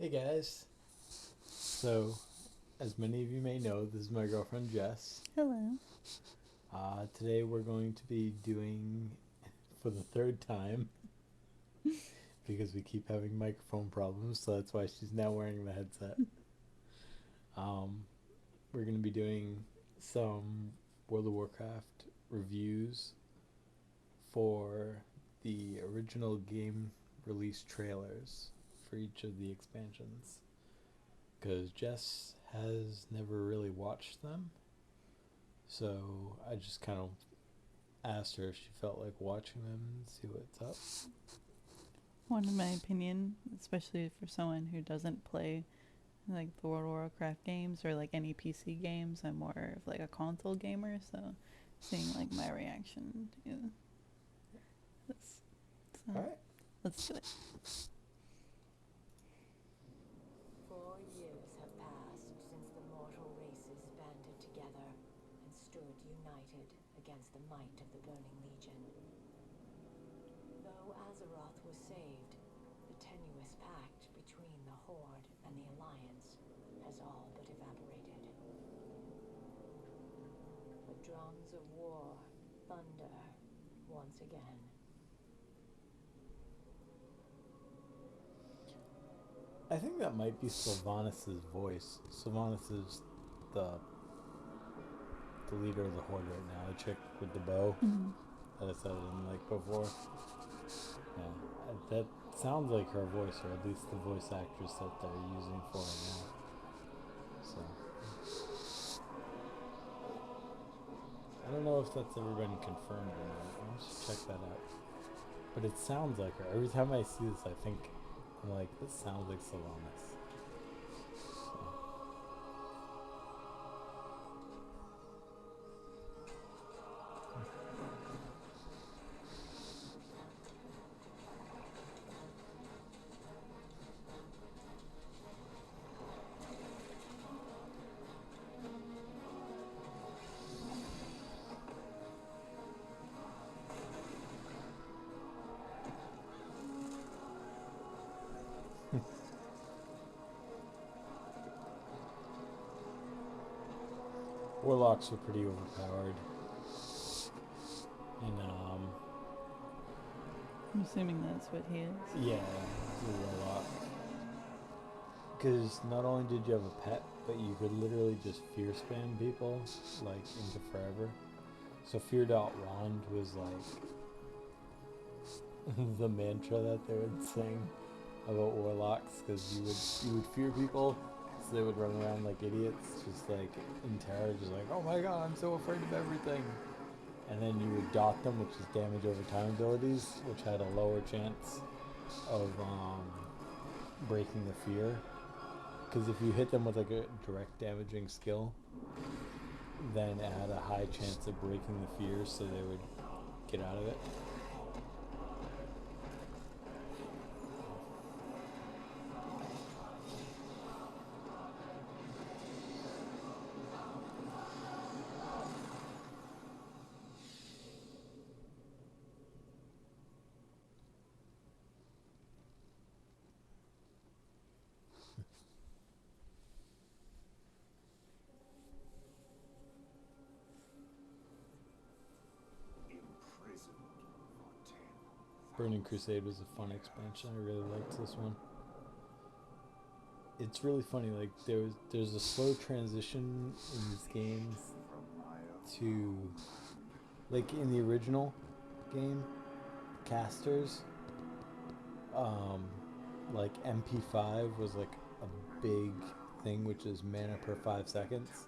Hey guys. So, as many of you may know, this is my girlfriend Jess. Hello. Today we're going to be doing, for the third time, because we keep having microphone problems, so that's why she's now wearing the headset. Um, we're going to be doing some World of Warcraft reviews for the original game release trailers for each of the expansions. Because Jess has never really watched them. So I just kind of asked her if she felt like watching them and see what's up. One in my opinion, especially for someone who doesn't play like the World of Warcraft games or like any PC games, I'm more of like a console gamer, so seeing like my reaction to this. So Alright. let's do it. 4 years have passed since the mortal races banded together and stood united against the might of the Burning Legion. Though Azeroth was saved, the tenuous pact between the Horde and the Alliance has all but evaporated. The drums of war thunder once again. I think that might be Sylvanas' voice. Sylvanas is the leader of the Horde right now, the chick with the bow that I said I didn't like before. Yeah, that sounds like her voice, or at least the voice actress that they're using for it now. So I don't know if that's ever been confirmed or not. I'll just check that out. But it sounds like her. Every time I see this, I'm like, this sounds like Sylvanas. So. Warlocks are pretty overpowered. And, I'm assuming that's what he is. yeah, he's a warlock. Because not only did you have a pet, but you could literally just fear spam people, like, into forever. So Fear.Wand was, like, the mantra that they would sing about warlocks, because you would fear people, so they would run around like idiots, just like in terror, just like, oh my god, I'm so afraid of everything. And then you would dot them, which is damage over time abilities, which had a lower chance of breaking the fear. Because if you hit them with like a direct damaging skill, then it had a high chance of breaking the fear, so they would get out of it. Burning Crusade was a fun expansion. I really liked this one. It's really funny. Like there's a slow transition in these games to, like in the original game, casters. Um, like MP5 was like a big thing, which is mana per 5 seconds.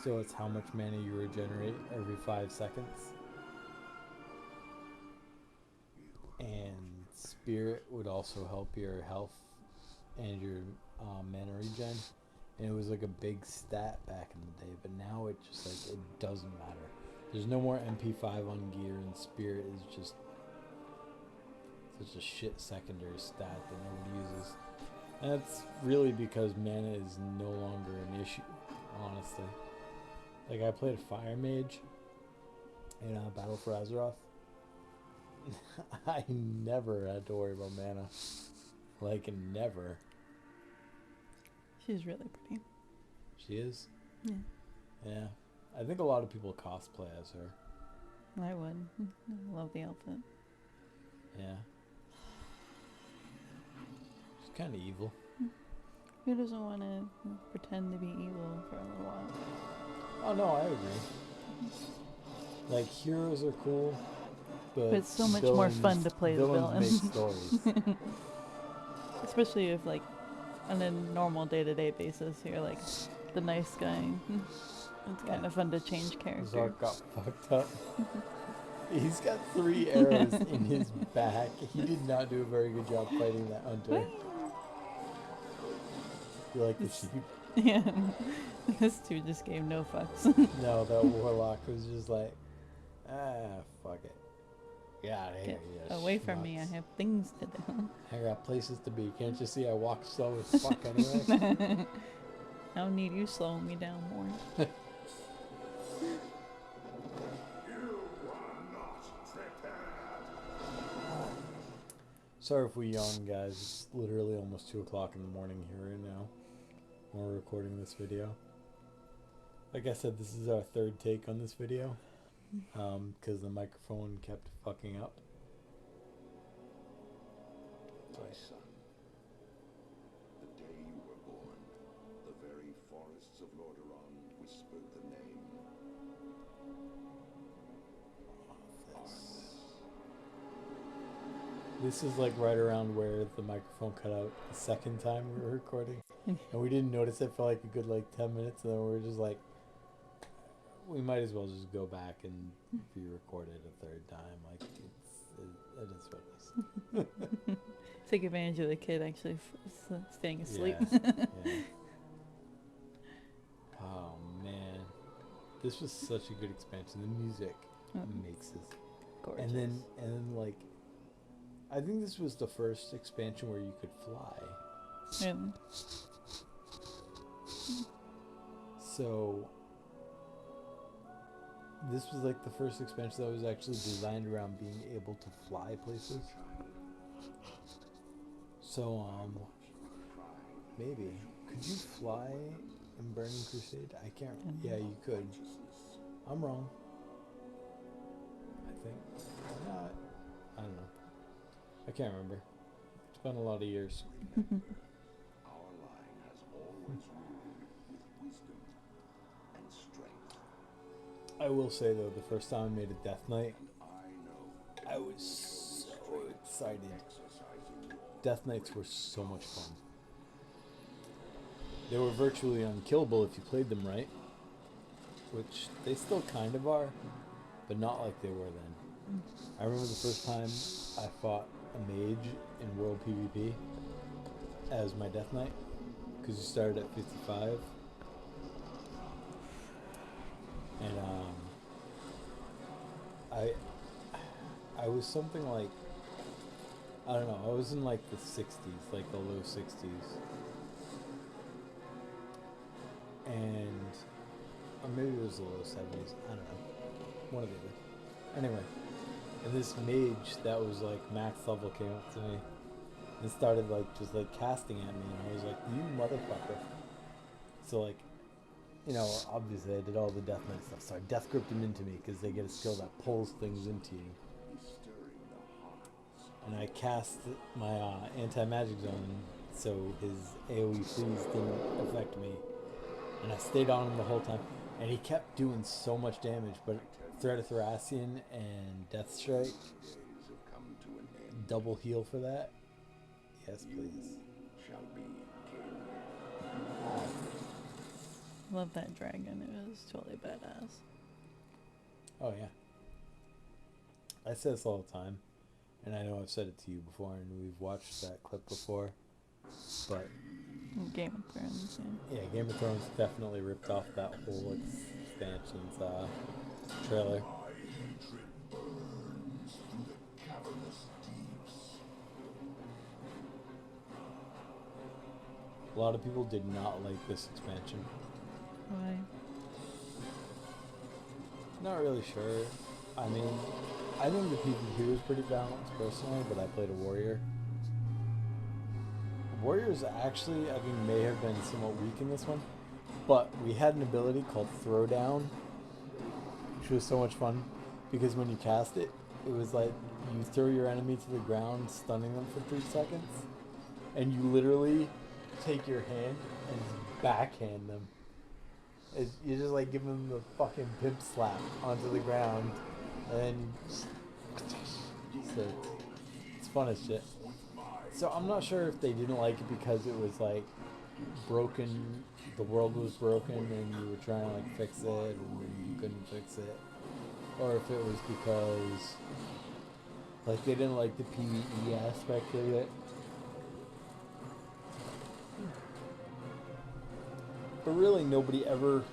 So it's how much mana you regenerate every 5 seconds. And Spirit would also help your health and your mana regen, and it was like a big stat back in the day. But now it just like it doesn't matter. There's no more MP5 on gear, and Spirit is just such a shit secondary stat that nobody uses. And that's really because mana is no longer an issue, honestly. Like I played a Fire Mage in Battle for Azeroth. I never had to worry about mana. Like never. She's really pretty. She is? Yeah. Yeah. I think a lot of people cosplay as her. I would. I love the outfit. Yeah. She's kind of evil. Who doesn't want to pretend to be evil for a little while? Oh, no, I agree. Like, heroes are cool, but it's so much more fun to play the villain. Make stories. Especially if, like, on a normal day-to-day basis, you're, like, the nice guy. It's kind of fun to change character. Zark got fucked up. He's got 3 arrows in his back. He did not do a very good job fighting that hunter. You like the sheep? Yeah. This dude just gave no fucks. No, that warlock was just like, fuck it. Get out of here, Get away from me, I have things to do. I got places to be. Can't you see I walk slow as fuck anyway? I don't need you slowing me down more. Sorry if we yawn, guys. It's literally almost 2 o'clock in the morning here right now when we're recording this video. Like I said, this is our 3rd take on this video because the microphone kept fucking up. My son, the day you were born, the very forests of Lordaeron whispered the name. This is like right around where the microphone cut out the 2nd time we were recording. And we didn't notice it for like a good 10 minutes, and then we were just like, we might as well just go back and re-record it a 3rd time. Like, it is what it is. Take advantage of the kid actually staying asleep. Yeah. Oh man, this was such a good expansion. The music makes this Gorgeous. and then like, I think this was the first expansion where you could fly. Really? So this was like the first expansion that was actually designed around being able to fly places. So maybe could you fly in Burning Crusade? I can't. Yeah, you could. I'm wrong. I think. Or not. I don't know. I can't remember. It's been a lot of years. Our line has always ruled with wisdom and strength. I will say though, the first time I made a Death Knight, I know I was so excited. exercising your Death Knights were so much fun. They were virtually unkillable if you played them right, which they still kind of are, but not like they were then. I remember the first time I fought a mage in World PvP as my Death Knight, because you started at 55, and I was something like, I don't know, I was in like the 60s, like the low 60s. And, or maybe it was the low 70s, I don't know. One of the other. Anyway, and this mage that was like max level came up to me and started like just like casting at me, and I was like, you motherfucker. So like, you know, obviously I did all the Death Knight stuff, so I death gripped him into me because they get a skill that pulls things into you. And I cast my anti-magic zone so his AoE freeze didn't affect me. And I stayed on him the whole time. And he kept doing so much damage, but Threat of Thracian and Death Strike, days have come to an end. double heal for that. Yes, please. Shall be king. Love that dragon. It was totally badass. Oh yeah. I say this all the time, and I know I've said it to you before, and we've watched that clip before, but Game of Thrones, yeah, Game of Thrones definitely ripped off that whole expansion's trailer. A lot of people did not like this expansion. Why? Not really sure. I mean, I think the PvP was pretty balanced personally, but I played a warrior. Warriors actually, I think, may have been somewhat weak in this one, but we had an ability called Throwdown, which was so much fun because when you cast it, it was like you throw your enemy to the ground, stunning them for 3 seconds, and you literally take your hand and just backhand them. You just like give them the fucking pimp slap onto the ground, and then you just, so it's fun as shit. So I'm not sure if they didn't like it because it was like broken, the world was broken and you were trying to like fix it and you couldn't fix it, or if it was because like they didn't like the PvE aspect of it. But really nobody ever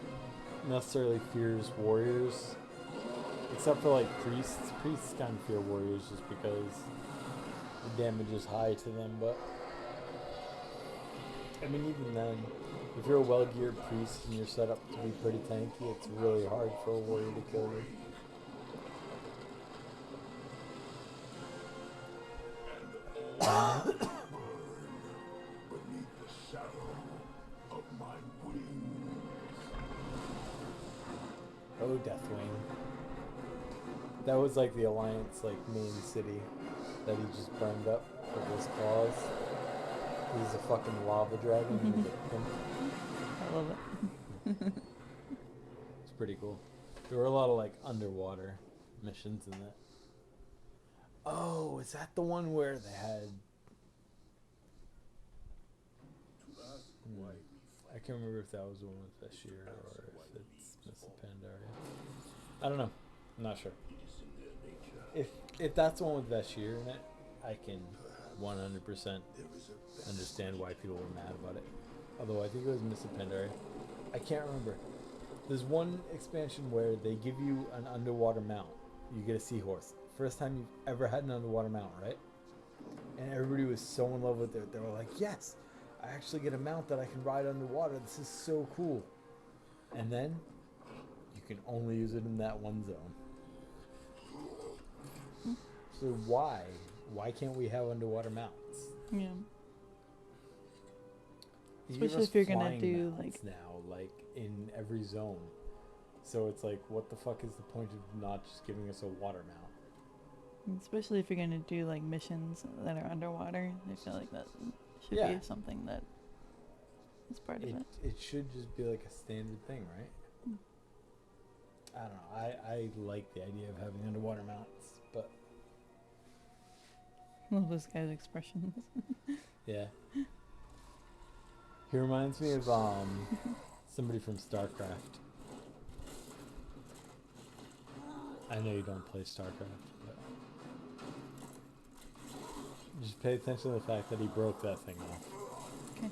necessarily fears warriors, except for like priests. Priests kind of fear warriors just because the damage is high to them, but I mean even then, if you're a well-geared priest and you're set up to be pretty tanky, it's really hard for a warrior to kill you. Beneath the shadow of my wings. Oh, Deathwing. That was like the Alliance like main city that he just burned up with his claws. He's a fucking lava dragon. He's a pimp. I love it. It's pretty cool. There were a lot of like underwater missions in that. Oh, is that the one where they had? I can't remember if that was the one with Bashir or if it's Miss Pandaria. I don't know. I'm not sure. If that's the one with Bashir in it, I can 100% understand why people were mad about it. Although I think it was Miss Pandaria. I can't remember. There's one expansion where they give you an underwater mount. You get a seahorse. First time you've ever had an underwater mount, right? And everybody was so in love with it. They were like, yes, I actually get a mount that I can ride underwater. This is so cool. And then you can only use it in that one zone. So why? Why can't we have underwater mounts? Yeah. They give Especially us if you're gonna flying do, mounts like- now, like in every zone. So it's like, what the fuck is the point of not just giving us a water mount? Especially if you're gonna do like missions that are underwater, I feel like that should Yeah. be something that is part of it. It should just be like a standard thing, right? I don't know. I like the idea of having underwater mounts, but Love this guy's expressions. yeah. He reminds me of somebody from StarCraft. I know you don't play StarCraft, but just pay attention to the fact that he broke that thing off. Okay.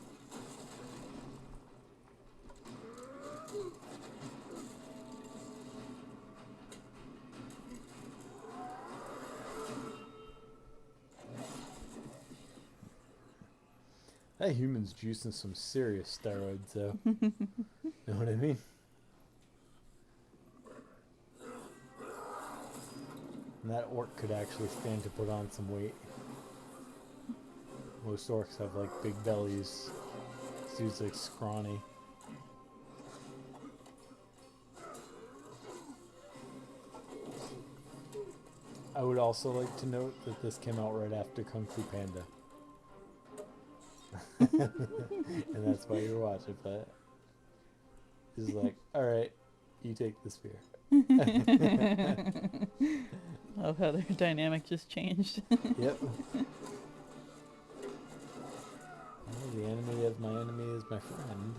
That human's juicing some serious steroids, though. Know what I mean? And that orc could actually stand to put on some weight. Most orcs have like big bellies. This dude's like scrawny. I would also like to note that this came out right after Kung Fu Panda. And that's why you're watching, but he's like, alright, you take the spear. Love how their dynamic just changed. Yep. Oh, the enemy of my enemy is my friend.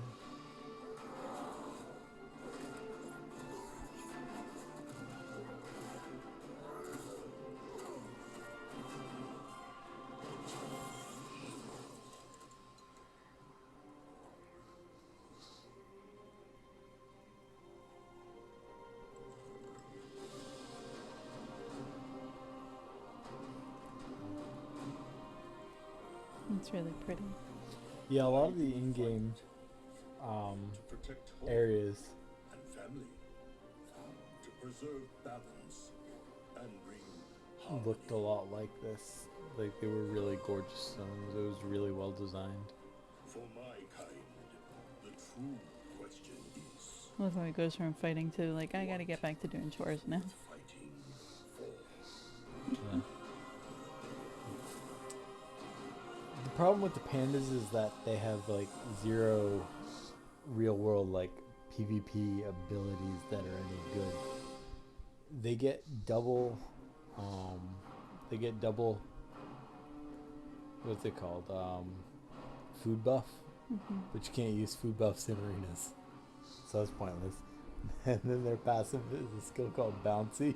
It's really pretty. Yeah, a lot of the in-game Protect home areas. and family, to preserve balance and bring looked a lot like this. Like they were really gorgeous stones. It was really well designed. For my kind, the true question is That's how he goes from fighting to like, I gotta get back to doing chores now. fighting for. Yeah. The problem with the pandas is that they have like zero real world like PvP abilities that are any good. They get double what's it called? Food buff. But you can't use food buffs in arenas. So that's pointless. And then their passive is a skill called bouncy.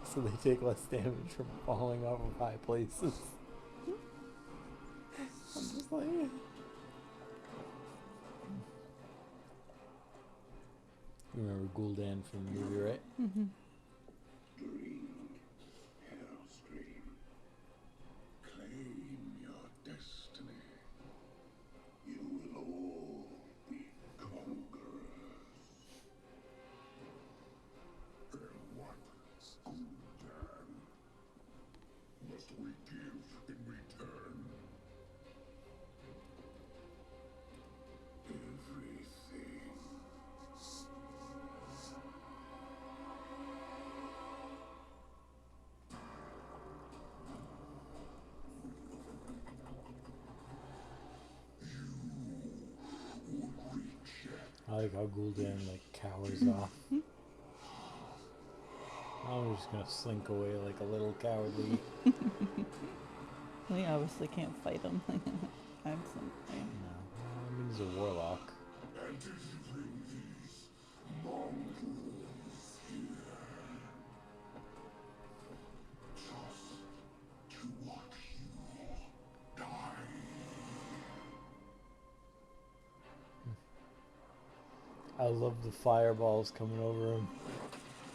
So they take less damage from falling off of high places. I'm just like you remember Gul'dan from the movie, right? Drink, Hellstream. Claim your destiny. You will all be conquerors. And what, Gul'dan, must we give in return? Everything. I like how Gul'dan like cowers off. I'm just gonna slink away like a little cowardly. We obviously can't fight him. I'm something. No, I mean he's a warlock. Anticipating these mongrels here. Just to watch you die. I love the fireballs coming over him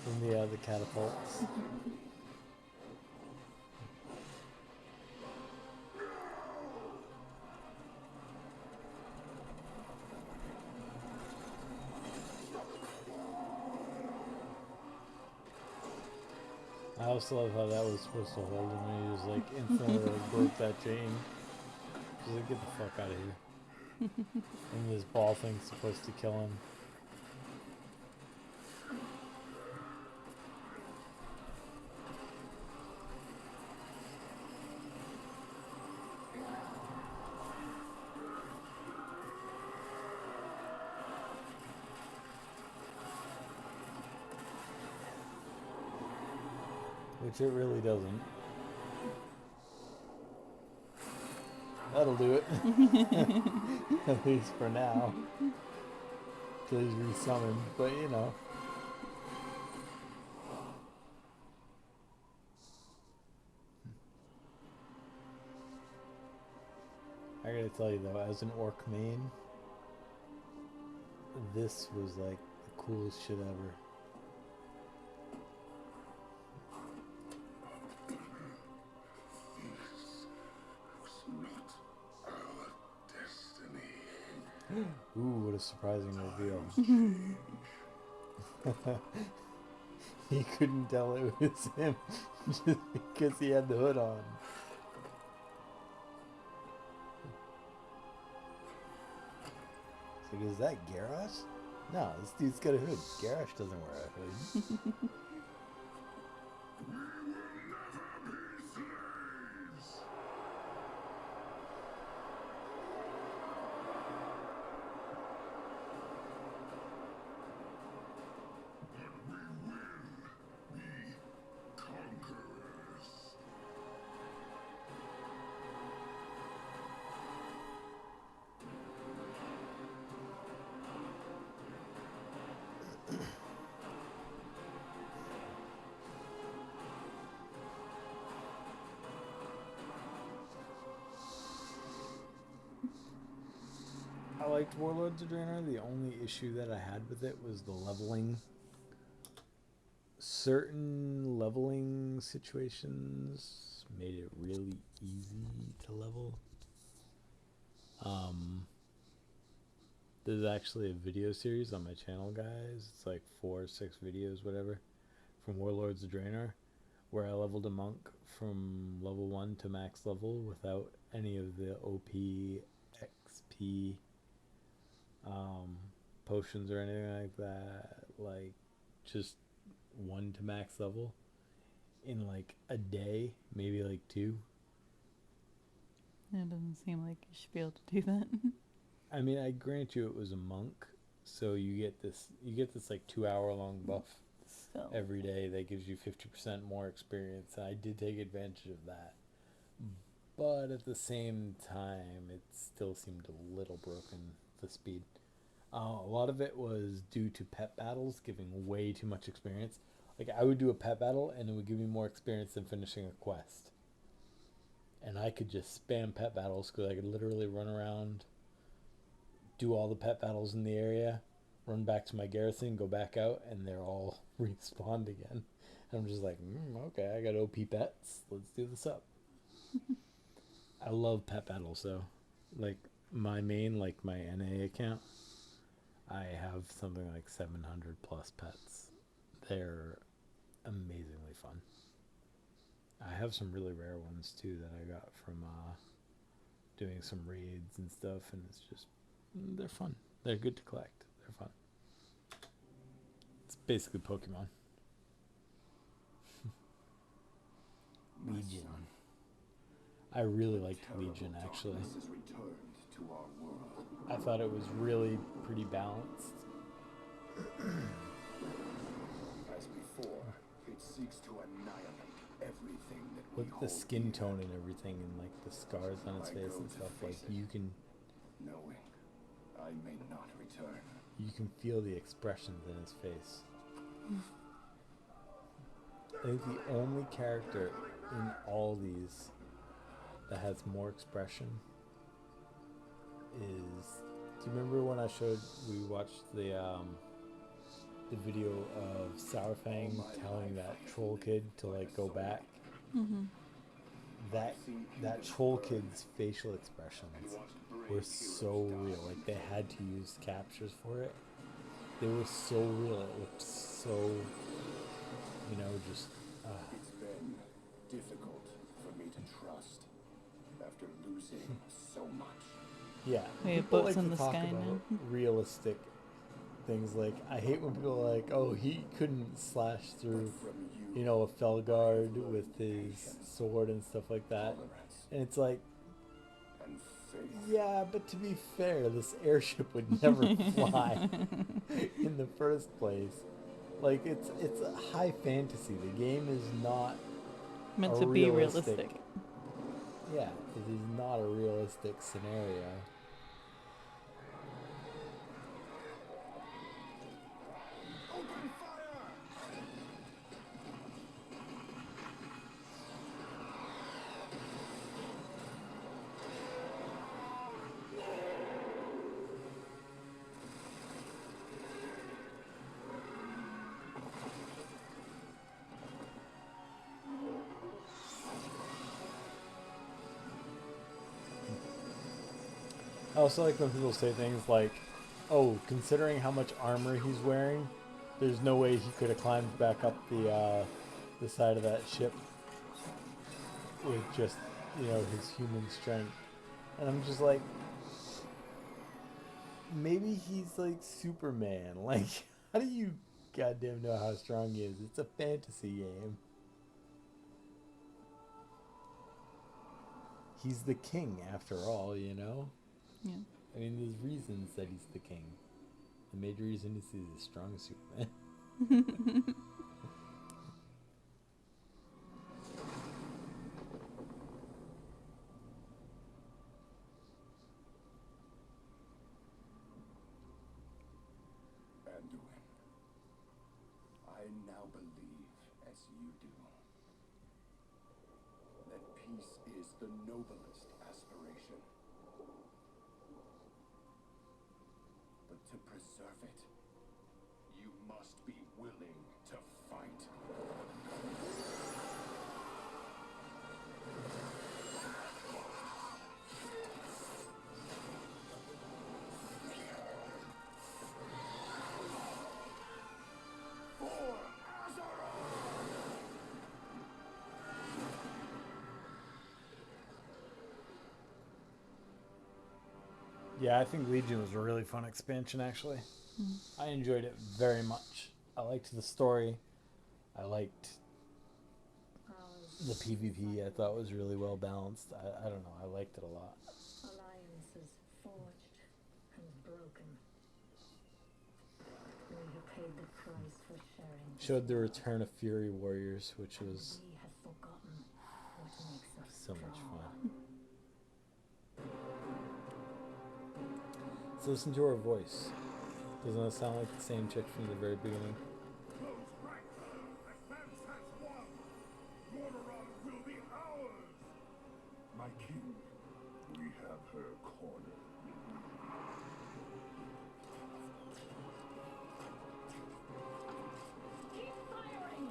from the catapults. I also love how that was supposed to hold him and he just like instantly like, broke that chain. Just like get the fuck out of here. And this ball thing's supposed to kill him. Which it really doesn't. That'll do it. At least for now. Till he's resummoned, but you know. I gotta tell you though, as an orc main, this was like the coolest shit ever. Not our destiny. Ooh, what a surprising reveal. He couldn't tell it was him just because he had the hood on. It's like, is that Garrosh? No, this dude's got a hood. Garrosh doesn't wear a hood. We will never be slaves. But we will be conquerors. I liked Warlords of Draenor. The only issue that I had with it was the leveling. Certain leveling situations made it really easy to level. There's actually a video series on my channel, guys. It's like 4 or 6 videos, whatever, from Warlords of Draenor, where I leveled a monk from level 1 to max level without any of the OP, XP, um, potions or anything like that. Like, just 1 to max level in like a day, maybe like 2. It doesn't seem like you should be able to do that. I mean, I grant you it was a monk, so you get this like 2 hour long buff So every day that gives you 50% more experience. And I did take advantage of that. But at the same time, it still seemed a little broken, the speed. A lot of it was due to pet battles giving way too much experience. Like, I would do a pet battle and it would give me more experience than finishing a quest. And I could just spam pet battles because I could literally run around, do all the pet battles in the area, run back to my garrison, go back out, and they're all respawned again. And I'm just like, okay, I got OP pets. Let's do this up. I love pet battles though. Like my main, like my NA account, I have something like 700 plus pets. They're amazingly fun. I have some really rare ones too that I got from doing some raids and stuff, and it's just, they're fun. They're good to collect. They're fun. It's basically Pokemon. Legion. I really liked Legion actually. I thought it was really pretty balanced. As before, it seeks to annihilate everything that Look at the skin tone and everything, and like the scars on his face and stuff. Like you can knowing I may not return. You can feel the expressions in his face. I think the only character in all these that has more expression is, do you remember when we watched the video of Sourfang telling that troll kid to like go back? Mm-hmm. That troll kid's facial expressions were so real. Like they had to use captures for it. They were so real. It looked so, just. It's been difficult for me to trust after losing so much. Yeah. We have People boats like in to the talk sky about now. realistic things. Like I hate when people are like, "Oh, he couldn't slash through, a Felguard with his sword and stuff like that." And it's like, yeah, but to be fair, this airship would never fly in the first place. Like it's a high fantasy. The game is not Meant a to be realistic. Yeah, it is not a realistic scenario. Open fire! I also like when people say things like, "Oh, considering how much armor he's wearing, there's no way he could have climbed back up the side of that ship with just his human strength." And I'm just like, maybe he's like Superman. Like, how do you goddamn know how strong he is? It's a fantasy game. He's the king after all, Yeah. I mean, there's reasons that he's the king. The major reason is he's the strongest Superman. Anduin, I now believe, as you do, that peace is the noblest aspiration. But to preserve it, you must be willing to fight. For Azeroth! Yeah, I think Legion was a really fun expansion, actually. I enjoyed it very much. I liked the story. I liked the PvP. I thought was really well balanced. I don't know. I liked it a lot. Alliances forged and broken. We have paid the price for sharing. Showed the return of Fury Warriors, which was We have forgotten what makes us so much strong. fun. Let's listen to her voice. Doesn't it sound like the same chick from the very beginning? Close ranks! Advance has won! Lordaeron will be ours! My king, we have her cornered. Keep firing!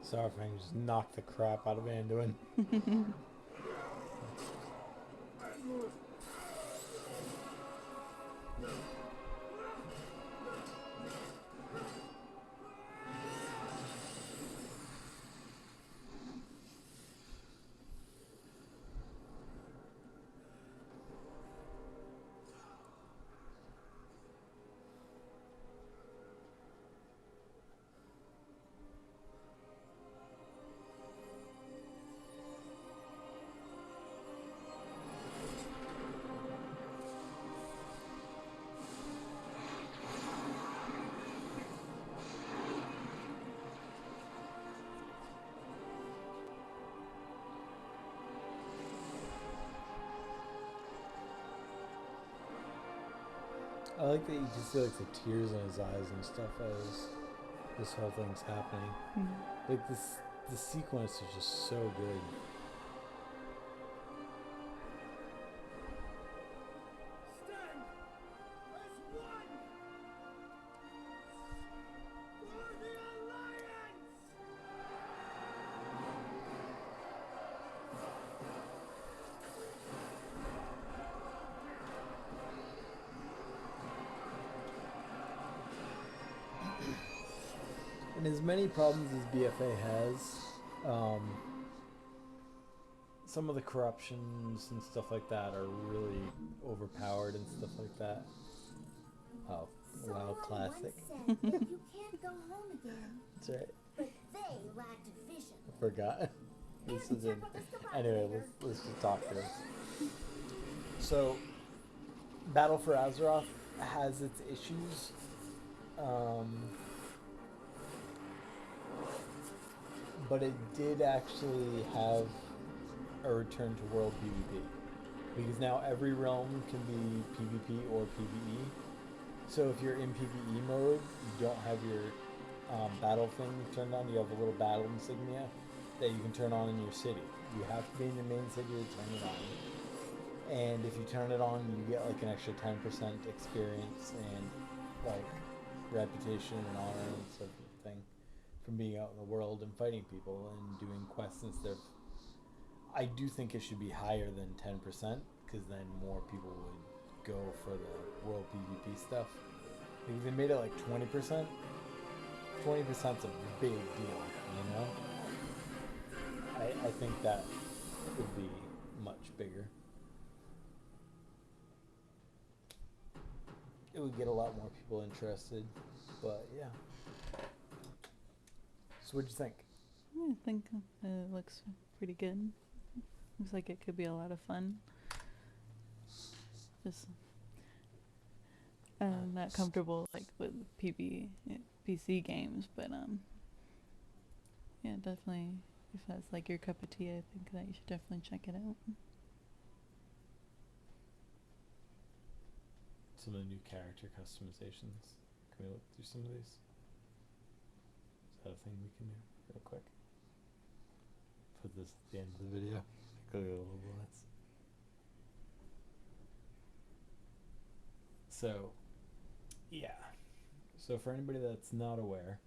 Starfang just knocked the crap out of Anduin. I like that you can see like the tears in his eyes and stuff as this whole thing's happening. Like the sequence is just so good. Stand as one for the Alliance! And as many problems as BFA has, some of the corruptions and stuff like that are really overpowered and stuff like that. Oh, wow, classic. Once said that you can't go home again, That's right. but they lacked vision. I forgot. This is it. Anyway, let's just talk here. So, Battle for Azeroth has its issues. But it did actually have a return to world PvP. Because now every realm can be PvP or PvE. So if you're in PvE mode, you don't have your battle thing turned on. You have a little battle insignia that you can turn on in your city. You have to be in your main city to turn it on. And if you turn it on, you get like an extra 10% experience and reputation and honor and sort of thing from being out in the world and fighting people and doing quests instead of. I do think it should be higher than 10% because then more people would go for the world PvP stuff. Because they made it like 20%. 20%'s a big deal, you know? I think that would be much bigger. It would get a lot more people interested, but yeah. So what'd you think? I think it looks pretty good. Looks like it could be a lot of fun. Just I'm not comfortable like with PC games, but yeah, definitely. If that's like your cup of tea, I think that you should definitely check it out. Some of the new character customizations. Can we look through some of these? Is that a thing we can do real quick? Put this at the end of the video. Go a little nuts. So, yeah. So for anybody that's not aware,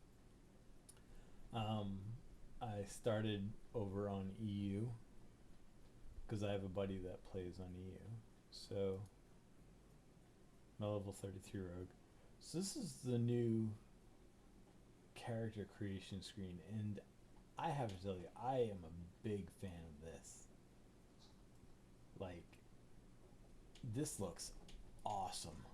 I started over on EU because I have a buddy that plays on EU. So, my level 33 rogue. So this is the new character creation screen, and I have to tell you, I am a big fan of this. Like, this looks awesome.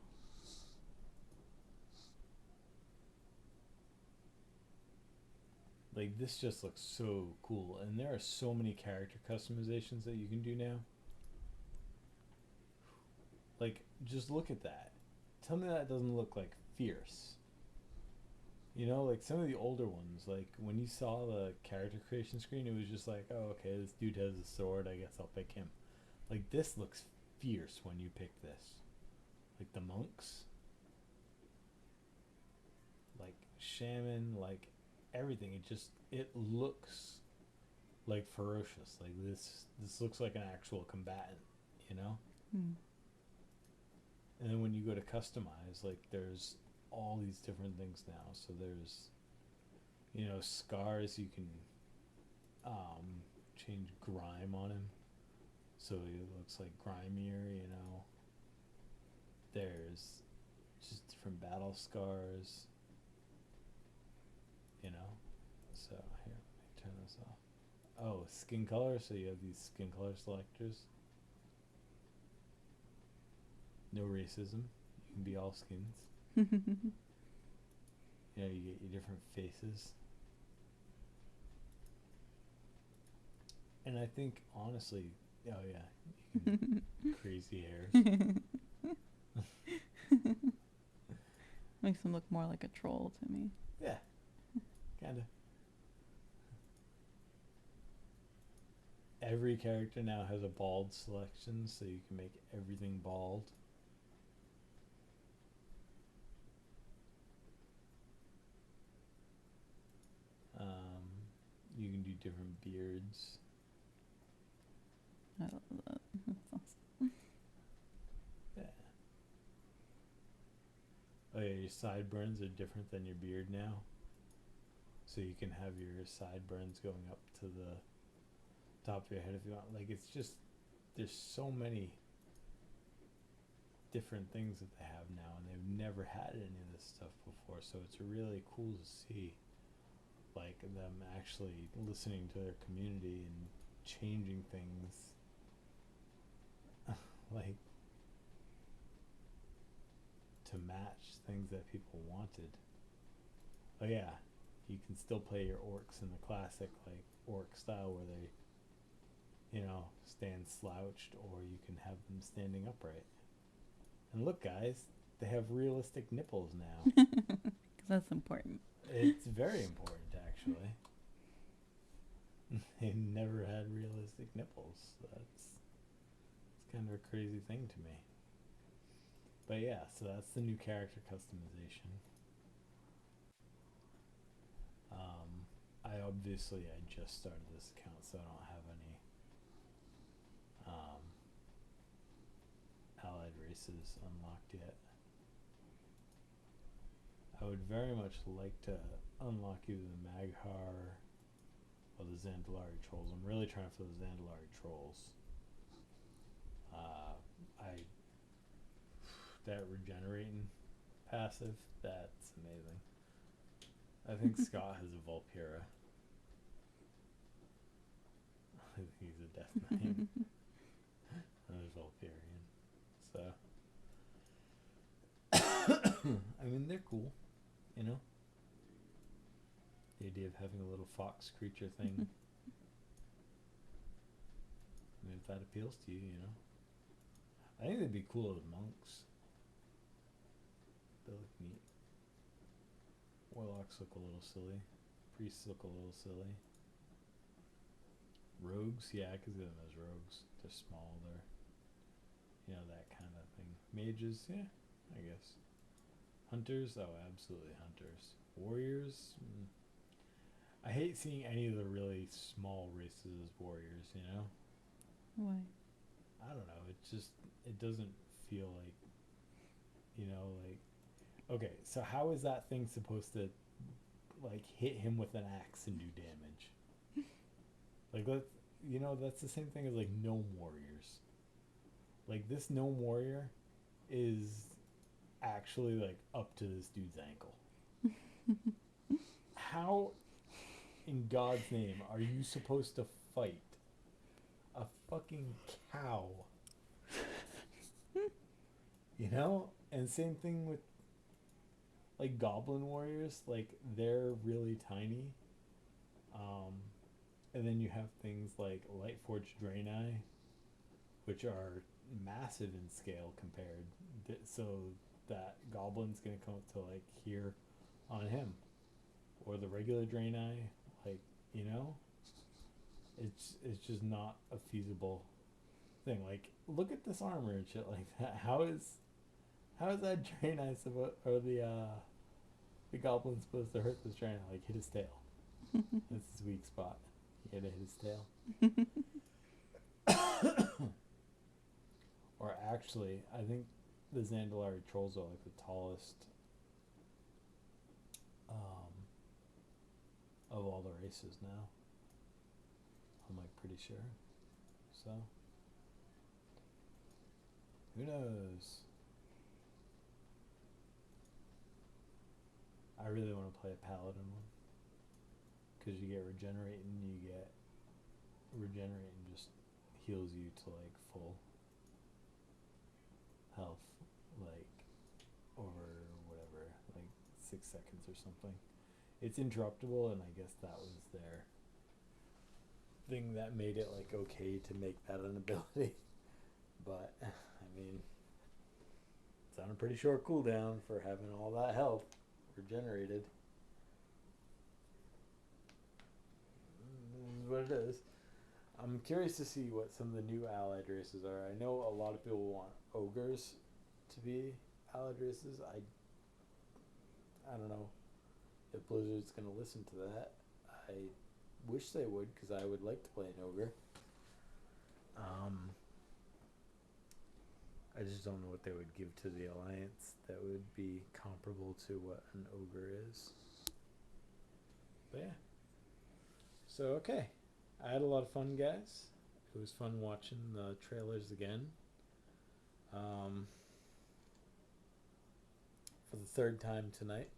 Like, this just looks so cool, and there are so many character customizations that you can do now. Like, just look at that. Tell me that doesn't look like fierce. You know, like some of the older ones, like when you saw the character creation screen, it was just like, oh, okay, this dude has a sword, I guess I'll pick him. Like, this looks fierce when you pick this. Like the monks. Like shaman, like everything. It looks like ferocious. Like this looks like an actual combatant, you know? Mm. And then when you go to customize, like there's all these different things now. So there's, you know, scars. You can change grime on him, so it looks like grimier, you know. There's just different battle scars, you know. So here, let me turn this off. Oh, skin color. So you have these skin color selectors. No racism. You can be all skins. You know, you get your different faces. And I think, honestly, oh yeah, you can crazy hairs. Makes him look more like a troll to me. Yeah, kind of. Every character now has a bald selection, so you can make everything bald. You can do different beards. I love that. That's awesome. Yeah. Oh yeah, your sideburns are different than your beard now. So you can have your sideburns going up to the top of your head if you want. Like, it's just, there's so many different things that they have now, and they've never had any of this stuff before. So it's really cool to see, like, them actually listening to their community and changing things. Like, to match things that people wanted. Oh yeah, you can still play your orcs in the classic, like, orc style where they, you know, stand slouched, or you can have them standing upright. And look, guys, they have realistic nipples now. Because that's important. It's very important, actually. They never had realistic nipples. It's kind of a crazy thing to me. But yeah, so that's the new character customization. I just started this account, so I don't have any allied races unlocked yet. I would very much like to unlock either the Maghar or the Zandalari trolls. I'm really trying for the Zandalari trolls. That regenerating passive, that's amazing. I think Scott has a Volpira. I think he's a Death Knight. And there's Volpirion. So I mean, they're cool, you know? The idea of having a little fox creature thing. I mean, if that appeals to you, you know? I think they'd be cool as monks. They look neat. Warlocks look a little silly. Priests look a little silly. Rogues, yeah, I could see them as rogues. They're small, they're, you know, that kind of thing. Mages, yeah, I guess. Hunters, oh, absolutely hunters. Warriors, I hate seeing any of the really small races as warriors, you know? Why? I don't know, it doesn't feel like, you know, like, okay, so how is that thing supposed to, like, hit him with an axe and do damage? Like, that's the same thing as, like, gnome warriors. Like, this gnome warrior is actually, like, up to this dude's ankle. How, in God's name, are you supposed to fight a fucking cow? You know? And same thing with, like, goblin warriors. Like, they're really tiny. And then you have things like Lightforged Draenei, which are massive in scale compared. So that goblin's going to come up to, like, here on him. Or the regular Draenei, like, you know? It's just not a feasible thing. Like, look at this armor and shit like that. How is that Draenei supposed, or the goblin supposed to hurt this Draenei? Like, hit his tail. That's his weak spot. He had to hit his tail. Or actually, I think the Zandalari trolls are like the tallest of all the races now. I'm like pretty sure. So who knows? I really want to play a paladin one. Because you get regenerating, just heals you to like full health, like over whatever, like 6 seconds or something. It's interruptible, and I guess that was their thing that made it like okay to make that an ability. But I mean, it's on a pretty short cooldown for having all that health regenerated. This is what it is. I'm curious to see what some of the new allied races are. I know a lot of people want ogres to be allied races. I don't know if Blizzard's going to listen to that. I wish they would, because I would like to play an ogre. I just don't know what they would give to the alliance that would be comparable to what an ogre is. But yeah. So, okay. I had a lot of fun, guys. It was fun watching the trailers again. For the third time tonight.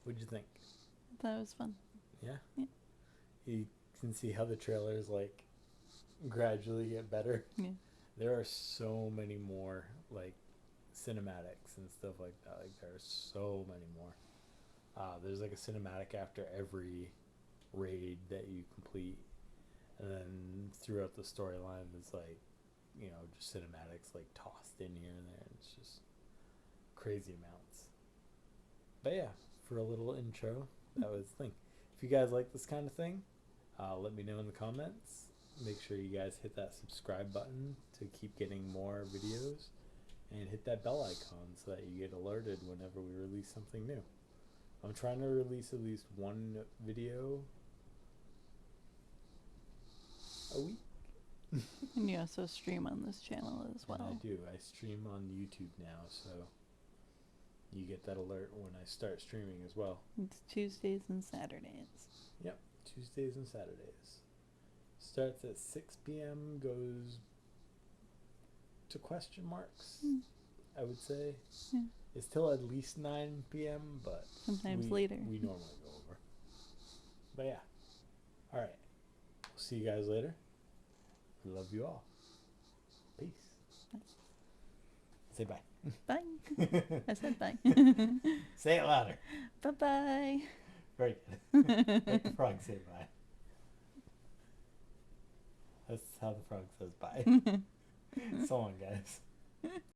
What'd you think? That was fun. Yeah? Yeah. You can see how the trailers, like, gradually get better. Yeah. There are so many more, like, cinematics and stuff like that. Like, there are so many more. There's, like, a cinematic after every raid that you complete. And then throughout the storyline, there's, like, you know, just cinematics, like, tossed in here and there. And it's just crazy amounts. But yeah, for a little intro, that was the thing. If you guys like this kind of thing, let me know in the comments. Make sure you guys hit that subscribe button to keep getting more videos, and hit that bell icon so that you get alerted whenever we release something new. I'm trying to release at least one video a week. And you also stream on this channel as well. And I do. I stream on YouTube now, so you get that alert when I start streaming as well. It's Tuesdays and Saturdays. Yep, Tuesdays and Saturdays. Starts at 6 p.m., goes to question marks, I would say. Yeah. It's till at least 9 p.m., but Sometimes later. we normally go over. But yeah. All right. We'll see you guys later. We love you all. Peace. Bye. Say bye. Bye. I said bye. Say it louder. Bye-bye. Very good. Make the frog say bye. That's how the frog says bye. So on, guys.